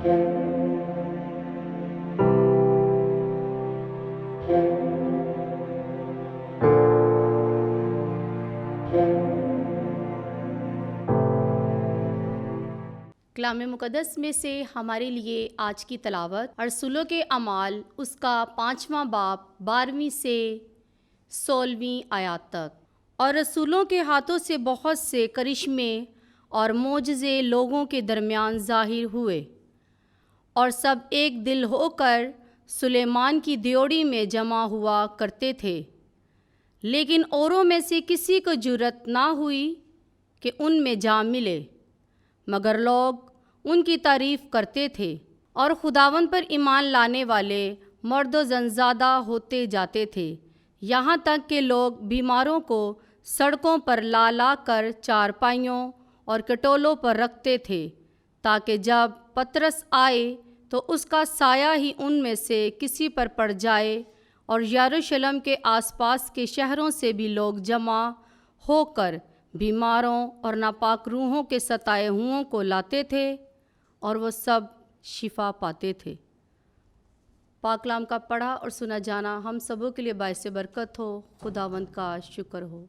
کلام مقدس میں سے ہمارے لیے آج کی تلاوت رسولوں کے اعمال اس کا 5واں باب 12ویں سے 16ویں آیات تک۔ اور رسولوں کے ہاتھوں سے بہت سے کرشمے اور معجزے لوگوں کے درمیان ظاہر ہوئے، اور سب ایک دل ہو کر سلیمان کی دیوڑی میں جمع ہوا کرتے تھے، لیکن اوروں میں سے کسی کو جرأت نہ ہوئی کہ ان میں جا ملے، مگر لوگ ان کی تعریف کرتے تھے، اور خداوند پر ایمان لانے والے مرد و زن زیادہ ہوتے جاتے تھے، یہاں تک کہ لوگ بیماروں کو سڑکوں پر لا لا کر چارپائیوں اور کٹولوں پر رکھتے تھے، تاکہ جب پطرس آئے تو اس کا سایہ ہی ان میں سے کسی پر پڑ جائے۔ اور یروشلم کے آس پاس کے شہروں سے بھی لوگ جمع ہو کر بیماروں اور ناپاک روحوں کے ستائے ہوئوں کو لاتے تھے، اور وہ سب شفا پاتے تھے۔ پاک کلام کا پڑھا اور سنا جانا ہم سبوں کے لیے باعث برکت ہو۔ خداوند کا شکر ہو۔